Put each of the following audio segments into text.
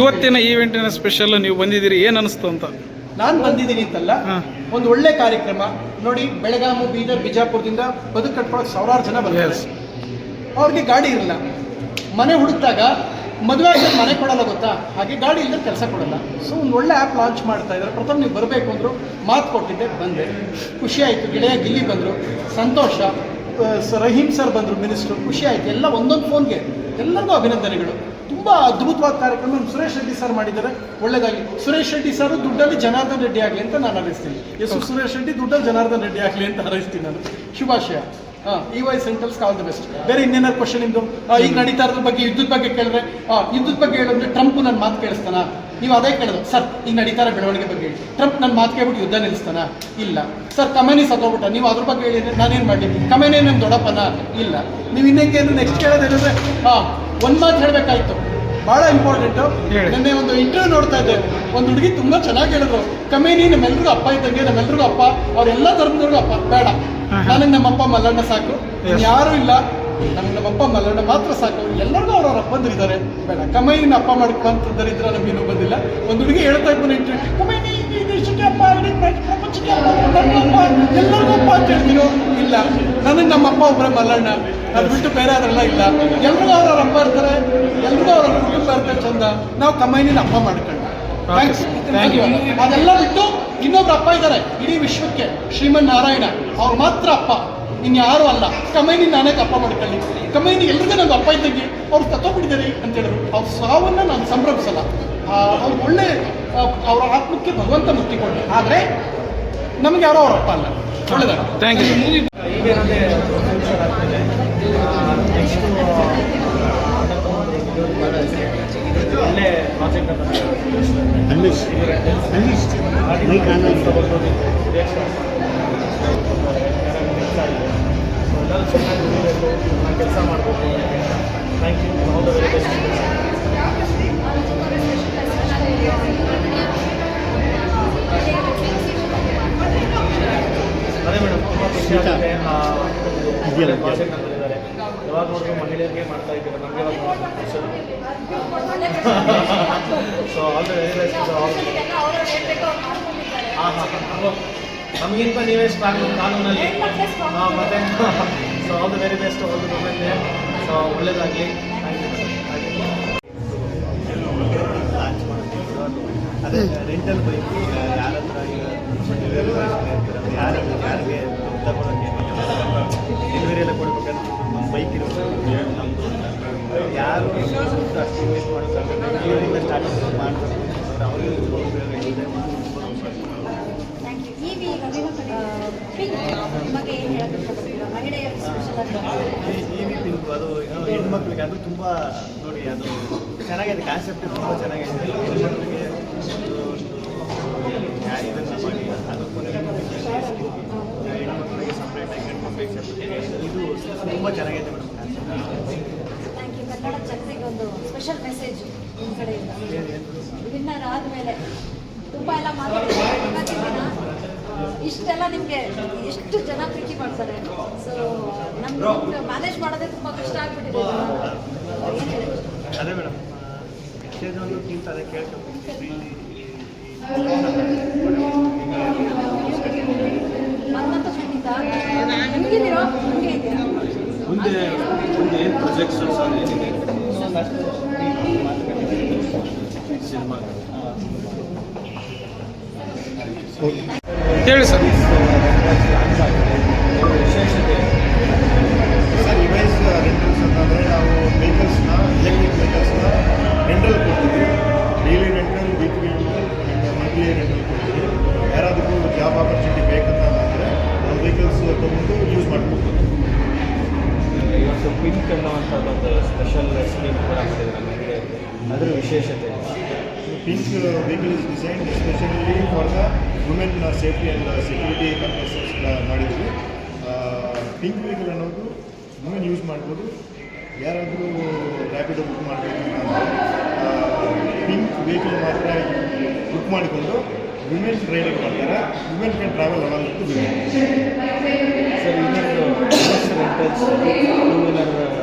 ಇವತ್ತಿನ ಈವೆಂಟಿನ ಸ್ಪೆಷಲ್ ನೀವು ಬಂದಿದ್ದೀರಿ, ಏನು ಅನಿಸ್ತು ಅಂತ? ನಾನು ಬಂದಿದ್ದೀನಿ ಅಂತಲ್ಲ, ಒಂದು ಒಳ್ಳೆ ಕಾರ್ಯಕ್ರಮ ನೋಡಿ. ಬೆಳಗಾವಿ, ಬೀದರ್, ಬಿಜಾಪುರದಿಂದ ಬದುಕು ಕಟ್ಕೊಳ್ಳೋಕೆ ಸಾವಿರಾರು ಜನ ಬರ್ತಾರೆ. ಅವ್ರಿಗೆ ಗಾಡಿ ಇರಲ್ಲ, ಮನೆ ಹುಡುಕ್ದಾಗ ಮದುವೆ ಆಗಿ ಮನೆ ಕೊಡಲ್ಲ ಗೊತ್ತಾ, ಹಾಗೆ ಗಾಡಿ ಇಲ್ಲದೆ ಕೆಲಸ ಕೊಡಲ್ಲ. ಸೊ ಒಂದು ಒಳ್ಳೆ ಆ್ಯಪ್ ಲಾಂಚ್ ಮಾಡ್ತಾ ಇದ್ದಾರೆ. ಪ್ರಥಮ ನೀವು ಬರಬೇಕು ಅಂದರು, ಮಾತು ಕೊಟ್ಟಿದ್ದೆ, ಬಂದೆ, ಖುಷಿ ಆಯಿತು. ಗೆಳೆಯ ಗಿಲ್ಲಿ ಬಂದರು, ಸಂತೋಷ. ರಹೀಮ್ ಸರ್ ಬಂದರು, ಮಿನಿಸ್ಟ್ರು, ಖುಷಿ ಆಯಿತು. ಎಲ್ಲ ಒಂದೊಂದು ಫೋನ್ಗೆ ಎಲ್ಲರಿಗೂ ಅಭಿನಂದನೆಗಳು. ತುಂಬ ಅದ್ಭುತವಾದ ಕಾರ್ಯಕ್ರಮ ಸುರೇಶ್ ರೆಡ್ಡಿ ಸರ್ ಮಾಡಿದ್ದಾರೆ, ಒಳ್ಳೆಯದಾಗಿ. ಸುರೇಶ್ ರೆಡ್ಡಿ ಸರ್ ದುಡ್ಡಲ್ಲಿ ಜನಾರ್ದನ್ ರೆಡ್ಡಿ ಆಗಲಿ ಅಂತ ನಾನು ಹಾರೈಸ್ತೀನಿ. ಸುರೇಶ್ ರೆಡ್ಡಿ ದುಡ್ಡಲ್ಲಿ ಜನಾರ್ದನ್ ರೆಡ್ಡಿ ಆಗಲಿ ಅಂತ ಹಾರೈಸ್ತೀನಿ ನಾನು. ಶುಭಾಶಯ. EY ಸೆಂಟ್ರಲ್ಸ್ಗೆ ಆಲ್ ದಿ ಬೆಸ್ಟ್. ಬೇರೆ ಇನ್ನೇನಾದ್ರು ಕ್ವಶನ್ ನಿಮ್ಮದು? ಈಗ ನಡೀತಾ ಇರೋದ್ರ ಬಗ್ಗೆ, ಯುದ್ಧದ ಬಗ್ಗೆ ಕೇಳಿದ್ರೆ, ಯುದ್ಧದ ಬಗ್ಗೆ ಹೇಳಿದ್ರೆ ಟ್ರಂಪ್ ನನ್ನ ಮಾತು ಕೇಳಿಸ್ತಾನ? ನೀವು ಅದೇ ಕೇಳೋದು. ಸರ್ ಈಗ ನಡೀತಾ ಇರೋ ಬೆಳವಣಿಗೆ ಬಗ್ಗೆ ಹೇಳಿ, ಟ್ರಂಪ್ ನನ್ನ ಮಾತು ಕೇಳ್ಬಿಟ್ಟು ಯುದ್ಧ ನಿಲ್ಲಿಸ್ತಾನ? ಇಲ್ಲ. ಸರ್ ಕಮೆನಿ ಸತ್ತೋಗ್ಬಿಟ್ಟ, ನೀವು ಅದ್ರ ಬಗ್ಗೆ ಹೇಳಿದ್ರೆ ನಾನೇನು ಮಾಡಲಿ? ಕಮೆನಿ ನಮ್ಮ ದೊಡ್ಡಪ್ಪನ? ಇಲ್ಲ. ನೀವು ಇನ್ನೇಕೆ ನೆಕ್ಸ್ಟ್ ಕೇಳೋದೇನಂದ್ರೆ, ಒಂದು ಮಾತು ಹೇಳಬೇಕಾಯ್ತು, ಭಾಳ ಇಂಪಾರ್ಟೆಂಟು. ನಿನ್ನೆ ಒಂದು ಇಂಟರ್ವ್ಯೂ ನೋಡ್ತಾ ಇದ್ದೆ, ಒಂದು ಹುಡುಗಿ ತುಂಬ ಚೆನ್ನಾಗಿ ಹೇಳಿದ್ರು, ಕಮೇನಿ ನಮ್ಮೆಲ್ರಿಗೂ ಅಪ್ಪ ಇದ್ದಂಗೆ, ನಮ್ಮೆಲ್ರಿಗೂ ಅಪ್ಪ, ಅವರೆಲ್ಲ ಧರ್ಮದವ್ರಿಗೂ ಅಪ್ಪ. ಬೇಡ, ನನಗೆ ನಮ್ಮಪ್ಪ ಮಲ್ಲಣ್ಣ ಸಾಕು, ಯಾರೂ ಇಲ್ಲ, ನಮ್ಗೆ ನಮ್ಮಪ್ಪ ಮಲ್ಲಣ್ಣ ಮಾತ್ರ ಸಾಕು. ಎಲ್ಲರಿಗೂ ಅವ್ರವ್ರ ಅಪ್ಪಂದಿರಿದ್ದಾರೆ, ಬೇಡ ಕಮೈನಿನ ಅಪ್ಪ ಮಾಡ್ಕೊಂತಂದರಿದ್ರ ನಮಗಿನ್ನೂ ಬಂದಿಲ್ಲ. ಒಂದು ಹುಡುಗಿ ಹೇಳ್ತಾ ಇದ್ದು ಇಂಟರ್ವ್ಯೂ, ಕಮೈನಿ ದೇಶಕ್ಕೆ ಅಪ್ಪ, ಇಡೀ ಪ್ರಪಂಚಕ್ಕೆ ಅಪ್ಪ, ಎಲ್ಲರಿಗೂ ಅಪ್ಪ ಅಂತ ಹೇಳ್ತೀನೋ? ಇಲ್ಲ, ನನಗೆ ನಮ್ಮಪ್ಪ ಒಬ್ಬರೇ ಮಲ್ಲಣ್ಣ, ಅದು ಬಿಟ್ಟು ಬೇರೆ ಅದೆಲ್ಲ ಇಲ್ಲ. ಎಲ್ರಿಗೂ ಅವ್ರವ್ರ ಅಪ್ಪ ಇರ್ತಾರೆ, ಎಲ್ರಿಗೂ ಅವ್ರ ಕುಟುಂಬ ಇರ್ತಾರೆ, ಚಂದ. ನಾವು ಕಮೈನಿನ ಅಪ್ಪ ಮಾಡ್ಕೊಂಡು ಅದೆಲ್ಲ ಬಿಟ್ಟು ಇನ್ನೊಬ್ರು ಅಪ್ಪ ಇದ್ದಾರೆ ಇಡೀ ವಿಶ್ವಕ್ಕೆ, ಶ್ರೀಮನ್ ನಾರಾಯಣ, ಅವ್ರು ಮಾತ್ರ ಅಪ್ಪ, ಇನ್ಯಾರು ಅಲ್ಲ. ಕಮೈನಿ ನಾನೇ ಅಪ್ಪ ಮಾಡ್ಕೊಳ್ಳಿ, ಕಮೈನಿ ಎಲ್ರಿಗೂ ನಂಗೆ ಅಪ್ಪ ಇದ್ದಂಗೆ. ಅವ್ರು ತತ್ತೋಗ್ಬಿಟ್ಟಿದ್ದಾರೆ ಅಂತ ಹೇಳಿದ್ರು. ಅವ್ರ ಸಾವನ್ನು ನಾನು ಸಂಭ್ರಮಿಸಲ್ಲ. ಅವ್ರು ಒಳ್ಳೆ, ಅವರ ಆತ್ಮಕ್ಕೆ ಭಗವಂತ ಮುಕ್ತಿಕೊಂಡೆ, ಆದರೆ ನಮ್ಗೆ ಯಾರೋ ಅವ್ರ ಅಪ್ಪ ಅಲ್ಲ. ಒಳ್ಳೆದಾಗ. Thank you. ಒಳ್ಳೆ ಪ್ರಾಜೆಕ್ಟ್ ಕೆಲಸ ಮಾಡಬೇಕು. Thank you. All the very best. ಅದೇ ಮೇಡಮ್, ತುಂಬ ಖುಷಿ ಆಗುತ್ತೆ. ಪ್ರಾಜೆಕ್ಟ್ ಅಂತ ಇದ್ದಾರೆ, ಯಾವಾಗ ನೋಡಿದ್ರು ಮಹಿಳೆಯರಿಗೆ ಮಾಡ್ತಾ ಇದ್ದೀರಾ, ನಮಗೆ so all the very best. ನಮಗಿಂತ ನೀವೇ ಸ್ಟ್ರಾಂಗ್ ಕಾನೂನಲ್ಲಿ, ಮತ್ತೆ so all the very best. All the ವುಮೆನ್ಗೆ ಸೊ ಒಳ್ಳೇದಾಗಲಿ. ಅದೇ ರೆಂಟಲ್ ಬೈಕ್ ಯಾರ ಹತ್ರ ಈಗ ಯಾರಿಗೆ ತಗೊಳ್ಳೋಕ್ಕೆ ಡೆಲಿವರಿ ಎಲ್ಲ ಕೊಡ್ಬೇಕಂದ್ರೆ ಒಂದು ಬೈಕ್ ಇರೋದು ನಮ್ಮದು. ಯಾರು ಅಷ್ಟು ಇನ್ವೆಸ್ಟ್ ಮಾಡೋಕ್ಕಾಗಲ್ಲ, ಇವರಿಂದ ಸ್ಟಾರ್ಟಿಂಗ್ ಮಾಡಬೇಕು ಅವ್ರಿಗೆ ಪಿಂಕ್ ಅದು ಹೆಣ್ಮಕ್ಳಿಗೆ ಅದು ತುಂಬ ನೋಡಿ, ಅದು ಚೆನ್ನಾಗಿದೆ, ಕಾನ್ಸೆಪ್ಟ್ ತುಂಬ ಚೆನ್ನಾಗಿದೆ. ಹೆಣ್ಮಕ್ಳಿಗೆ ಇದನ್ನು ಮಾಡಿ ಅದಕ್ಕೂ ಹೆಣ್ಮಕ್ಳಿಗೆ ಸಪ್ರೇಟಾಗಿ ಹೆಣ್ಮಕ್ಳಿಗೆ ಸಪ್ರೇಟ್, ಇದು ತುಂಬ ಚೆನ್ನಾಗಿದೆ ಮೇಡಮ್ ಕಾನ್ಸೆಪ್ಟ್. ಕನ್ನಡ ಜನತೆಗೆ ಒಂದು ಸ್ಪೆಷಲ್ ಮೆಸೇಜ್ ನಿಮ್ಮ ಕಡೆಯಿಂದ. ವಿನ್ನರ್ ಆದಮೇಲೆ ತುಂಬ ಎಲ್ಲ ಮಾತಾಡಿದ್ದೀರಾ, ಇಷ್ಟೆಲ್ಲ ನಿಮಗೆ ಎಷ್ಟು ಜನ ಪ್ರೀತಿ ಮಾಡ್ತಾರೆ. ಸೊ ನಮ್ಗೆ ಮ್ಯಾನೇಜ್ ಮಾಡೋದೇ ತುಂಬ ಕಷ್ಟ ಆಗ್ಬಿಟ್ಟಿದೆ. ಅದೇ ಮೇಡಮ್, ಎಷ್ಟೇ ಒಂದು ಟೀಮ್ಸ್ ಅದೇ ಕೇಳ್ಕೊಳ್ತೀನಿ. ನನ್ನಂತೂ ಖಂಡಿತ ನಿಮಗಿದ್ದೀರೋ ಹಂಗೆ ಇದ್ದೀರಾ? ಮುಂದೆ ಏನು ಪ್ರೊಜೆಕ್ಟ್ಸ್ ಏನಿದೆ ಸಿನಿಮಾ ಹೇಳಿ ಸರ್. ವಿಶೇಷತೆ ಸರ್, ಇವೈಸ್ ರೆಂಟಲ್ಸ್ ಅಂತಂದರೆ ನಾವು ವೆಹಿಕಲ್ಸ್ನ, ಎಲೆಕ್ಟ್ರಿಕ್ ವೆಹಿಕಲ್ಸ್ನ ರೆಂಟಲ್ ಕೊಡ್ತೀವಿ. Daily rental, weekly rental, monthly rental ಕೊಡ್ತೀವಿ. ಯಾರಾದರೂ ಜಾಬ್ ಆಪರ್ಚುನಿಟಿ ಬೇಕಂತ ಅಂದರೆ ನಾವು ವೆಹಿಕಲ್ಸ್ ತೊಗೊಂಡು ಯೂಸ್ ಮಾಡ್ಬೋದು. ಇವತ್ತು ಪಿಂಕ್ ಅನ್ನುವಂಥದ್ದೊಂದು ಸ್ಪೆಷಲ್ ಸ್ಕೀಮ್ ಕೂಡ ಮಾಡಿದ್ದಾರೆ ಮಹಿಳೆಯರಿಗೆ, ಅದರ ವಿಶೇಷತೆ. Pink vehicle is design especially for the women safety and security purposes ಮಾಡಿದ್ವಿ. ಪಿಂಕ್ ವೆಹಿಕಲ್ ಅನ್ನೋದು ವುಮೆನ್ ಯೂಸ್ ಮಾಡ್ಬೋದು. ಯಾರಾದರೂ ರ್ಯಾಪಿಡೋ ಬುಕ್ ಮಾಡಬೇಕು ಅಂದರೆ ಪಿಂಕ್ ವೆಹಿಕಲ್ ಮಾತ್ರ ಬುಕ್ ಮಾಡಿಕೊಂಡು ವಿಮೆನ್ ರೈಡಿಂಗ್ ಮಾಡ್ತಾರೆ. Women can travel along with women. Sir, ಇನ್ನೊಂದು ರೆಂಟಲ್ಸ್ ಟೂ ವೀಲರ್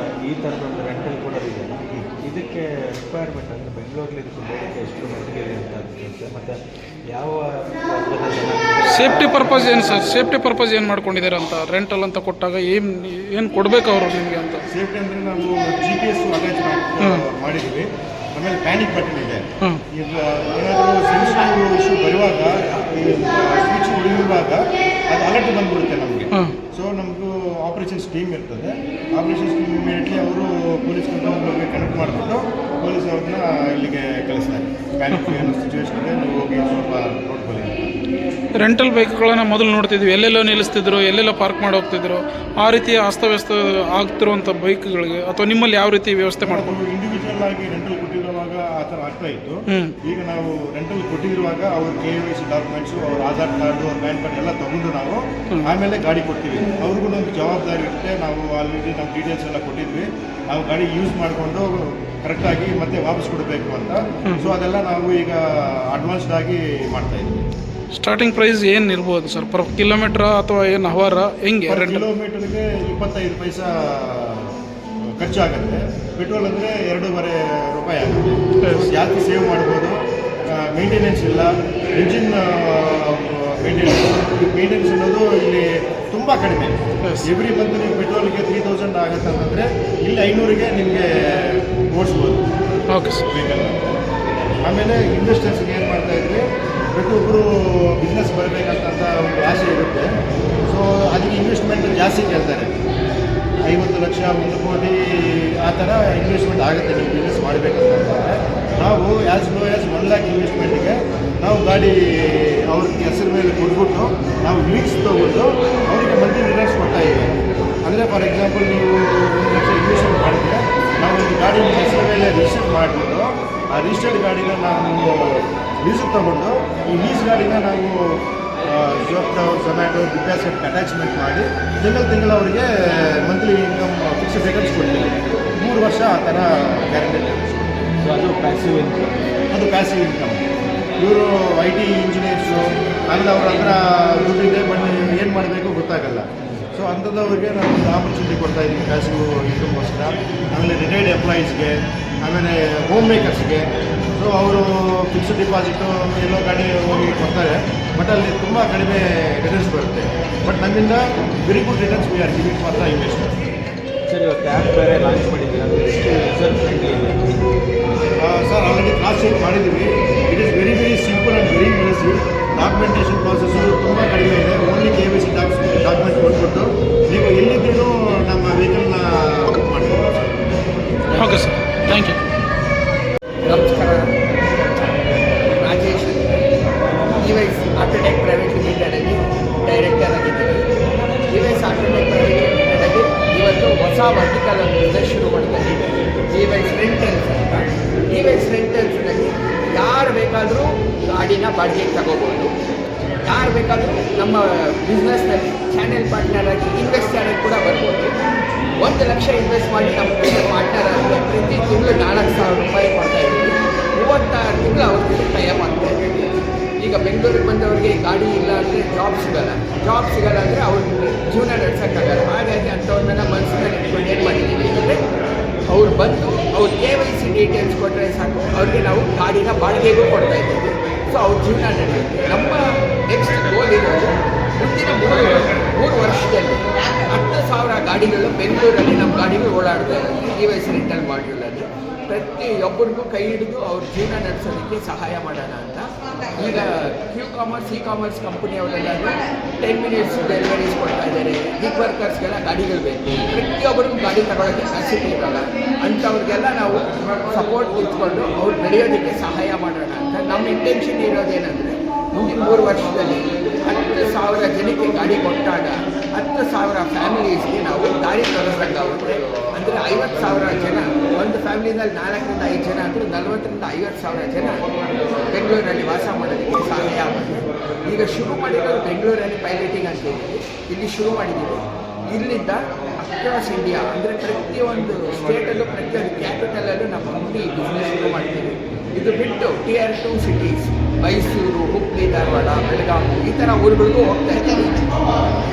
ಈ ಥರದೊಂದು ರೆಂಟಲ್ ಕೂಡ ಇದೆ. ಇದಕ್ಕೆ ರಿಕ್ವೈರ್ಮೆಂಟ್ ಅಂದರೆ ಬೆಂಗಳೂರಲ್ಲಿ ಇದಕ್ಕೆ ಬೇಡಿಕೆ ಎಷ್ಟು ಮಟ್ಟಿಗೆ ಇದೆ ಅಂತ ಅನಿಸುತ್ತೆ ಮತ್ತು ಯಾವ ವರ್ಗದ ಜನ ಸೇಫ್ಟಿ ಪರ್ಪಸ್ ಏನು ಸರ್, ಸೇಫ್ಟಿ ಪರ್ಪಸ್ ಏನು ಮಾಡ್ಕೊಂಡಿದ್ದಾರೆ ಅಂತ ರೆಂಟಲ್ ಅಂತ ಕೊಟ್ಟಾಗ ಏನು ಕೊಡಬೇಕು ಅವರು ನಿಮಗೆ ಅಂತ? ಸೇಫ್ಟಿ ಅಂದರೆ ನಾವು GPS ಅಟ್ಯಾಚ್ ಮಾಡಿದ್ವಿ. ಆಮೇಲೆ ಪ್ಯಾನಿಕ್ ಬಟನ್ ಇದೆ. ಈಗ ಏನಾದರೂ ಸೆನ್ಸಿಟಿವ್ ಇಶ್ಯೂ ಬರುವಾಗ ಈ ಸ್ವಿಚ್ ಹೊಡೆಯುವಾಗ ಅದು ಅಲರ್ಟ್ ಬಂದ್ಬಿಡುತ್ತೆ ನಮಗೆ. ಸೊ ನಮಗೂ ಆಪರೇಷನ್ಸ್ ಟೀಮ್ ಇರ್ತದೆ. ಆಪರೇಷನ್ಸ್ ಟೀಮ್ ಇಮಿಡಿಯೇಟ್ಲಿ ಅವರು ಪೊಲೀಸ್ ಕಂಟ್ರೋಲ್ಗೆ ಕನೆಕ್ಟ್ ಮಾಡಿಬಿಟ್ಟು ಪೊಲೀಸ್ ಅವ್ರನ್ನ ಇಲ್ಲಿಗೆ ಕಳಿಸ್ತಾರೆ. ಪ್ಯಾನಿಕ್ ಏನೋ ಸಿಚುವೇಶನ್ ಇದೆ, ನೀವು ಹೋಗಿ ಸ್ವಲ್ಪ ನೋಡ್ಕೊಳ್ಳಿ ಅಂತ. ರೆಂಟಲ್ ಬೈಕ್ಗಳನ್ನು ಮೊದಲು ನೋಡ್ತಿದ್ವಿ, ಎಲ್ಲೆಲ್ಲೋ ನಿಲ್ಲಿಸ್ತಿದ್ರು, ಎಲ್ಲೆಲ್ಲೋ ಪಾರ್ಕ್ ಮಾಡಿ ಹೋಗ್ತಿದ್ರು. ಆ ರೀತಿ ಅಸ್ತವ್ಯಸ್ತ ಆಗ್ತಿರುವಂಥ ಬೈಕ್ಗಳಿಗೆ ಅಥವಾ ನಿಮ್ಮಲ್ಲಿ ಯಾವ ರೀತಿ ವ್ಯವಸ್ಥೆ ಮಾಡ್ಕೊಂಡು? ಇಂಡಿವಿಜುವಲ್ ಆಗಿ ರೆಂಟಲ್ ಕೊಟ್ಟಿರುವಾಗ ಆ ಥರ ಆಗ್ತಾ ಇತ್ತು. ಈಗ ನಾವು ರೆಂಟಲ್ ಕೊಟ್ಟಿರುವಾಗ ಅವ್ರ KYC ಡಾಕ್ಯುಮೆಂಟ್ಸು, ಅವ್ರ ಆಧಾರ್ ಕಾರ್ಡು, ಅವ್ರ ಪ್ಯಾನ್ ಕಾರ್ಡ್ ಎಲ್ಲ ತಗೊಂಡು ನಾವು ಆಮೇಲೆ ಗಾಡಿ ಕೊಡ್ತೀವಿ. ಅವ್ರಿಗೂ ಒಂದು ಜವಾಬ್ದಾರಿ ಇರುತ್ತೆ. ನಾವು ಆಲ್ರೆಡಿ ನಮ್ಮ ಡೀಟೇಲ್ಸ್ ಎಲ್ಲ ಕೊಟ್ಟಿದ್ವಿ, ನಾವು ಗಾಡಿ ಯೂಸ್ ಮಾಡಿಕೊಂಡು ಕರೆಕ್ಟಾಗಿ ಮತ್ತೆ ವಾಪಸ್ ಕೊಡಬೇಕು ಅಂತ. ಸೊ ಅದೆಲ್ಲ ನಾವು ಈಗ ಅಡ್ವಾನ್ಸ್ಡ್ ಆಗಿ ಮಾಡ್ತಾ ಇದ್ವಿ. ಸ್ಟಾರ್ಟಿಂಗ್ ಪ್ರೈಸ್ ಏನು ಇರ್ಬೋದು ಸರ್, ಪರ್ ಕಿಲೋಮೀಟ್ರ್ ಅಥವಾ ಏನು ಅವರ ಹೆಂಗೆ? ಕಿಲೋಮೀಟರ್ಗೆ 25 ಪೈಸಾ ಖರ್ಚಾಗುತ್ತೆ. ಪೆಟ್ರೋಲ್ ಅಂದರೆ 2.5 ರೂಪಾಯಿ ಆಗುತ್ತೆ. ಜಾಸ್ತಿ ಸೇವ್ ಮಾಡ್ಬೋದು. ಮೇಂಟೆನೆನ್ಸ್ ಇಲ್ಲ, ಇಂಜಿನ್ ಮೇಂಟೆನೆನ್ಸ್ ಅನ್ನೋದು ಇಲ್ಲಿ ತುಂಬ ಕಡಿಮೆ. ಎವ್ರಿ ಮಂತ್ ನೀವು ಪೆಟ್ರೋಲ್ಗೆ 3000 ಆಗುತ್ತೆ ಅಂತಂದರೆ ಇಲ್ಲಿ 500ಗೆ ನಿಮಗೆ ಓಡಿಸ್ಬೋದು. Okay sir. ವೆಹಿಕಲ್. ಆಮೇಲೆ ಇನ್ವೆಸ್ಟರ್ಸ್ಗೆ ಏನು ಮಾಡ್ತಾಯಿದ್ವಿ, ಪ್ರತಿಯೊಬ್ಬರು ಬಿಸ್ನೆಸ್ ಬರಬೇಕಂತ ಒಂದು ಆಸೆ ಇರುತ್ತೆ. ಸೊ ಅದಕ್ಕೆ ಇನ್ವೆಸ್ಟ್ಮೆಂಟ್ ಜಾಸ್ತಿ ಕೇಳ್ತಾರೆ. 50 ಲಕ್ಷ, 1 ಕೋಟಿ ಆ ಥರ ಇನ್ವೆಸ್ಟ್ಮೆಂಟ್ ಆಗುತ್ತೆ ನೀವು ಬಿಸ್ನೆಸ್ ಮಾಡಬೇಕಂತಂದರೆ. ನಾವು ಆ್ಯಸ್ ಲೋ ಆ್ಯಸ್ 1 ಲ್ಯಾಕ್ ಇನ್ವೆಸ್ಟ್ಮೆಂಟ್ಗೆ ನಾವು ಗಾಡಿ ಅವ್ರಿಗೆ ಹೆಸರು ಮೇಲೆ ಕೊಟ್ಬಿಟ್ಟು ನಾವು ಲೀಕ್ಸ್ ತೊಗೊಂಡು ಅವರಿಗೆ ಮಂತ್ಲಿ ರಿಟರ್ನ್ಸ್ ಕೊಡ್ತಾಯಿದ್ದೀವಿ. ಅಂದರೆ ಫಾರ್ ಎಕ್ಸಾಂಪಲ್ ನೀವು 1 ಲಕ್ಷ ಇನ್ವೆಸ್ಟ್ಮೆಂಟ್ ಮಾಡಿದ್ರೆ ನಾವು ಒಂದು ಗಾಡಿ ಹೆಸರು ಮೇಲೆ ರಿಜಿಸ್ಟರ್ ಮಾಡಿಬಿಟ್ಟು ಆ ರಿಜಿಸ್ಟರ್ಡ್ ಗಾಡಿನ ನಾವು ಲೀಸಿಗೆ ತೊಗೊಂಡು ಈ ಲೀಸ್ ಗಾಡಿನ ನಾವು ಜೊಪ್ಟೋ, ಝೊಮ್ಯಾಟೊ, ಬಿಗ್ಬಾಸ್ಕೆಟ್ಗೆ ಅಟ್ಯಾಚ್ಮೆಂಟ್ ಮಾಡಿ ತಿಂಗಳು ಅವರಿಗೆ ಮಂತ್ಲಿ ಇನ್ಕಮ್ ಫಿಕ್ಸ್ಡ್ ರಿಟರ್ನ್ಸ್ ಕೊಡ್ತೀವಿ. 3 ವರ್ಷ ಆ ಥರ ಗ್ಯಾರಂಟಿ. ಸೊ ಅದು ಪ್ಯಾಸಿವ್ ಇನ್ಕಮ್. ಅದು ಪ್ಯಾಸಿವ್ ಇನ್ಕಮ್. ಇವರು IT ಇಂಜಿನಿಯರ್ಸು, ಆಮೇಲೆ ಅವ್ರ ಹತ್ರ ದುಡ್ಡಿದೆ, ಬಟ್ ಏನು ಮಾಡಬೇಕು ಗೊತ್ತಾಗಲ್ಲ. ಸೊ ಅಂಥದ್ದವ್ರಿಗೆ ನಾವು ಒಂದು ಆಪರ್ಚುನಿಟಿ ಕೊಡ್ತಾಯಿದ್ದೀವಿ ಪ್ಯಾಸಿವ್ ಇನ್ಕಮ್ಗೋಸ್ಕರ. ಆಮೇಲೆ ರಿಟೈರ್ಡ್ ಎಂಪ್ಲಾಯೀಸ್ಗೆ, ಆಮೇಲೆ ಹೋಮ್ ಮೇಕರ್ಸ್ಗೆ. ಸೊ ಅವರು ಫಿಕ್ಸ್ಡ್ ಡಿಪಾಸಿಟು ಎಲ್ಲೋ ಗಾಡಿ ಹೋಗಿ ಕೊಡ್ತಾರೆ, ಬಟ್ ಅಲ್ಲಿ ತುಂಬ ಕಡಿಮೆ ರಿಟರ್ನ್ಸ್ ಬರುತ್ತೆ. ಬಟ್ ನಮ್ಮಿಂದ very good returns we are giving for the investor. Sir, ಇವತ್ತು ಆ್ಯಪ್ ಬೇರೆ ಲಾಂಚ್ ಮಾಡಿದ್ದೀವಿ, ಅದು ಎಷ್ಟು ಯೂಸರ್ ಫ್ರೆಂಡ್ಲಿ ಇದೆ? ಸರ್ ಆಲ್ರೆಡಿ ಕ್ರಾಸ್ ಚೆಕ್ ಮಾಡಿದ್ದೀವಿ. It is very simple and very easy. Documentation process ತುಂಬ ಕಡಿಮೆ ಇದೆ. ಓನ್ಲಿ KYC ಡಾಕ್ಯುಮೆಂಟ್ ಕೊಟ್ಬಿಟ್ಟು ನೀವು ಎಲ್ಲಿದ್ದರೂ ನಮ್ಮ ವೆಹಿಕಲ್ನ ಬುಕ್ ಮಾಡ್ತೀವಿ. Okay sir, thank you. ನಮಸ್ಕಾರ. ರಾಜೇಶ್, EVIS ಆಟೋಟೆಕ್ ಪ್ರೈವೇಟ್ ಲಿಮಿಟೆಡಲ್ಲಿ ಡೈರೆಕ್ಟರ್ ಆಗಿದ್ದೀನಿ. EVIS ಆಟೋಟೆಕ್ ಪ್ರೈವೇಟ್ ಲಿಮಿಟೆಡಲ್ಲಿ ಇವತ್ತು ಹೊಸ ವರ್ಟಿಕಲ್ ಒಂದು ಬಿಸ್ನೆಸ್ ಶುರು ಮಾಡ್ತಾ ಇದ್ದೀವಿ, EVIS ರೆಂಟಲ್ಸ್ ಅಂತ. EVIS ರೆಂಟಲ್ಸ್ನಲ್ಲಿ ಯಾರು ಬೇಕಾದರೂ ಗಾಡಿನ ಬಾಡಿಗೆಗೆ ತಗೋಬೋದು. ಯಾರು ಬೇಕಾದರೂ ನಮ್ಮ ಬಿಸ್ನೆಸ್ನಲ್ಲಿ ಚಾನೆಲ್ ಪಾರ್ಟ್ನರ್ ಆಗಿ ಇನ್ವೆಸ್ಟರ್ ಕೂಡ ಬರ್ಬೋದು. 1 ಲಕ್ಷ ಇನ್ವೆಸ್ಟ್ ಮಾಡಿ ನಮ್ಮ ಪಾರ್ಟ್ನರ್ ಆದರೆ ಪ್ರತಿ ತಿಂಗಳು 4,000 ರೂಪಾಯಿ ಕೊಡ್ತಾ ಇದ್ದೀವಿ. 36 ತಿಂಗಳು ಅವ್ರ ಜೊತೆ ಟೈಅಪ್ ಆಗ್ತಾ ಇದ್ದೀವಿ. ಈಗ ಬೆಂಗಳೂರಿಗೆ ಬಂದವರಿಗೆ ಗಾಡಿ ಇಲ್ಲ ಅಂದರೆ ಜಾಬ್ ಸಿಗಲ್ಲ ಅಂದರೆ ಅವ್ರಿಗೆ ಜೀವನ ನಡೆಸೋಕ್ಕಾಗಲ್ಲ. ಹಾಗಾಗಿ ಅಂಥವ್ರನ್ನೆಲ್ಲ ಮನಸ್ಸಿನಲ್ಲಿ ಇಟ್ಕೊಂಡು ಏನು ಮಾಡಿದ್ದೀವಿ ಅಂದರೆ ಅವ್ರು ಬಂದು ಅವ್ರ KYC ಡೀಟೇಲ್ಸ್ ಕೊಟ್ಟರೆ ಸಾಕು, ಅವ್ರಿಗೆ ನಾವು ಗಾಡಿನ ಬಾಡಿಗೆಗೂ ಕೊಡ್ತಾ ಇದ್ದೀವಿ. ಸೊ ಅವ್ರ ಜೀವನ ನಡೆಯುತ್ತೆ. ನಮ್ಮ ನೆಕ್ಸ್ಟ್ ಗೋಲ್ ಇರೋದು ಮುಂದಿನ 3 ವರ್ಷದಲ್ಲಿ 10,000 ಗಾಡಿಗಳು ಬೆಂಗಳೂರಲ್ಲಿ ನಮ್ಮ ಗಾಡಿಗಳು ಓಡಾಡ್ತಾ ಇರುತ್ತೆ EVIS ರೆಂಟಲ್ ಮಾಡ್ಯೂಲಲ್ಲಿ. ಪ್ರತಿಯೊಬ್ಬರಿಗೂ ಕೈ ಹಿಡಿದು ಅವ್ರ ಜೀವನ ನಡೆಸೋದಕ್ಕೆ ಸಹಾಯ ಮಾಡೋಣ ಅಂತ. ಈಗ Q-ಕಾಮರ್ಸ್, E-ಕಾಮರ್ಸ್ ಕಂಪನಿಯವರೆಲ್ಲ 10 ಮಿನಿಟ್ಸ್ ಡೆಲಿವರೀಸ್ ಕೊಡ್ತಾ ಇದ್ದಾರೆ. ಗಿಗ್ ವರ್ಕರ್ಸ್ಗೆಲ್ಲ ಗಾಡಿಗಳು ಬೇಕು. ಪ್ರತಿಯೊಬ್ಬರಿಗೂ ಗಾಡಿ ತಗೊಳ್ಳೋಕ್ಕೆ ಕೆಪಾಸಿಟಿ ಇರಲ್ಲ. ಅಂಥವ್ರಿಗೆಲ್ಲ ನಾವು ಸಪೋರ್ಟ್ ನಿಂತ್ಕೊಂಡು ಅವ್ರು ಬೆಳೆಯೋದಕ್ಕೆ ಸಹಾಯ ಮಾಡೋಣ ಅಂತ. ನಮ್ಮ ಇಂಟೆನ್ಷನ್ ಇರೋದೇನೆಂದರೆ ಮುಂದಿನ 3 ವರ್ಷದಲ್ಲಿ 10,000 ಜನಕ್ಕೆ ಗಾಡಿ ಕೊಟ್ಟಾಗ 10,000 ಫ್ಯಾಮಿಲೀಸ್ಗೆ ನಾವು ದಾರಿ ತೋರಿಸ್ದಂಗಾಗುತ್ತೆ. ಅಂದರೆ 50,000 ಜನ, ಒಂದು ಫ್ಯಾಮಿಲಿನಲ್ಲಿ 4ರಿಂದ 5 ಜನ ಅಂದರೆ 40,000ರಿಂದ 50,000 ಜನ ಬೆಂಗಳೂರಲ್ಲಿ ವಾಸ ಮಾಡೋದಕ್ಕೆ ಸಹಾಯ ಆಗುತ್ತೆ. ಈಗ ಶುರು ಮಾಡಿರೋದು ಬೆಂಗಳೂರಲ್ಲಿ ಪೈಲಟಿಂಗ್ ಅಂತ ಹೇಳಿದ್ವಿ, ಇಲ್ಲಿ ಶುರು ಮಾಡಿದ್ದೀವಿ. ಇಲ್ಲಿಂದ ಅಕ್ರಾಸ್ ಇಂಡಿಯಾ ಅಂದರೆ ಪ್ರತಿಯೊಂದು ಸ್ಟೇಟಲ್ಲೂ, ಪ್ರತಿಯೊಂದು ಕ್ಯಾಪಿಟಲಲ್ಲೂ ನಮ್ಮ ಕಂಪ್ನಿ ಬಿಸ್ನೆಸ್ ಶುರು ಮಾಡ್ತೀವಿ. ಇದು ಬಿಟ್ಟು Tier 2 ಸಿಟೀಸ್ ಮೈಸೂರು, ಹುಬ್ಬಳ್ಳಿ, ಧಾರವಾಡ, ಬೆಳಗಾವಿ ಈ ಥರ ಊರುಗಳಿಗೂ ಹೋಗ್ತಾ ಇದ್ದೀವಿ.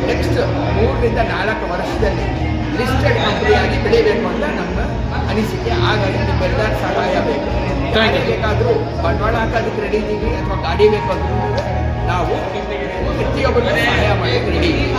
ನೆಕ್ಸ್ಟ್ 3ರಿಂದ 4 ವರ್ಷದಲ್ಲಿ ಲಿಸ್ಟೆಡ್ ಕಂಪ್ನಿಯಾಗಿ ಬೆಳಿಬೇಕು ಅಂತ ನಮ್ಮ ಅನಿಸಿಕೆ. ಹಾಗಾಗಿ ನಿಮ್ಮೆಲ್ಲರ ಸಹಾಯ ಬೇಕು. Thank you. ಬೇಕಾದರೂ ಬಂಡವಾಳ ಹಾಕೋದಕ್ಕೆ ರೆಡಿ ಇದ್ದೀವಿ ಅಥವಾ ಗಾಡಿ ಬೇಕಾದ್ರೂ ನಾವು ಪ್ರತಿಯೊಬ್ಬರಿಗೂ ಸಹಾಯ ಮಾಡೋಕ್ಕೆ ರೆಡಿ ಇದ್ದೀವಿ.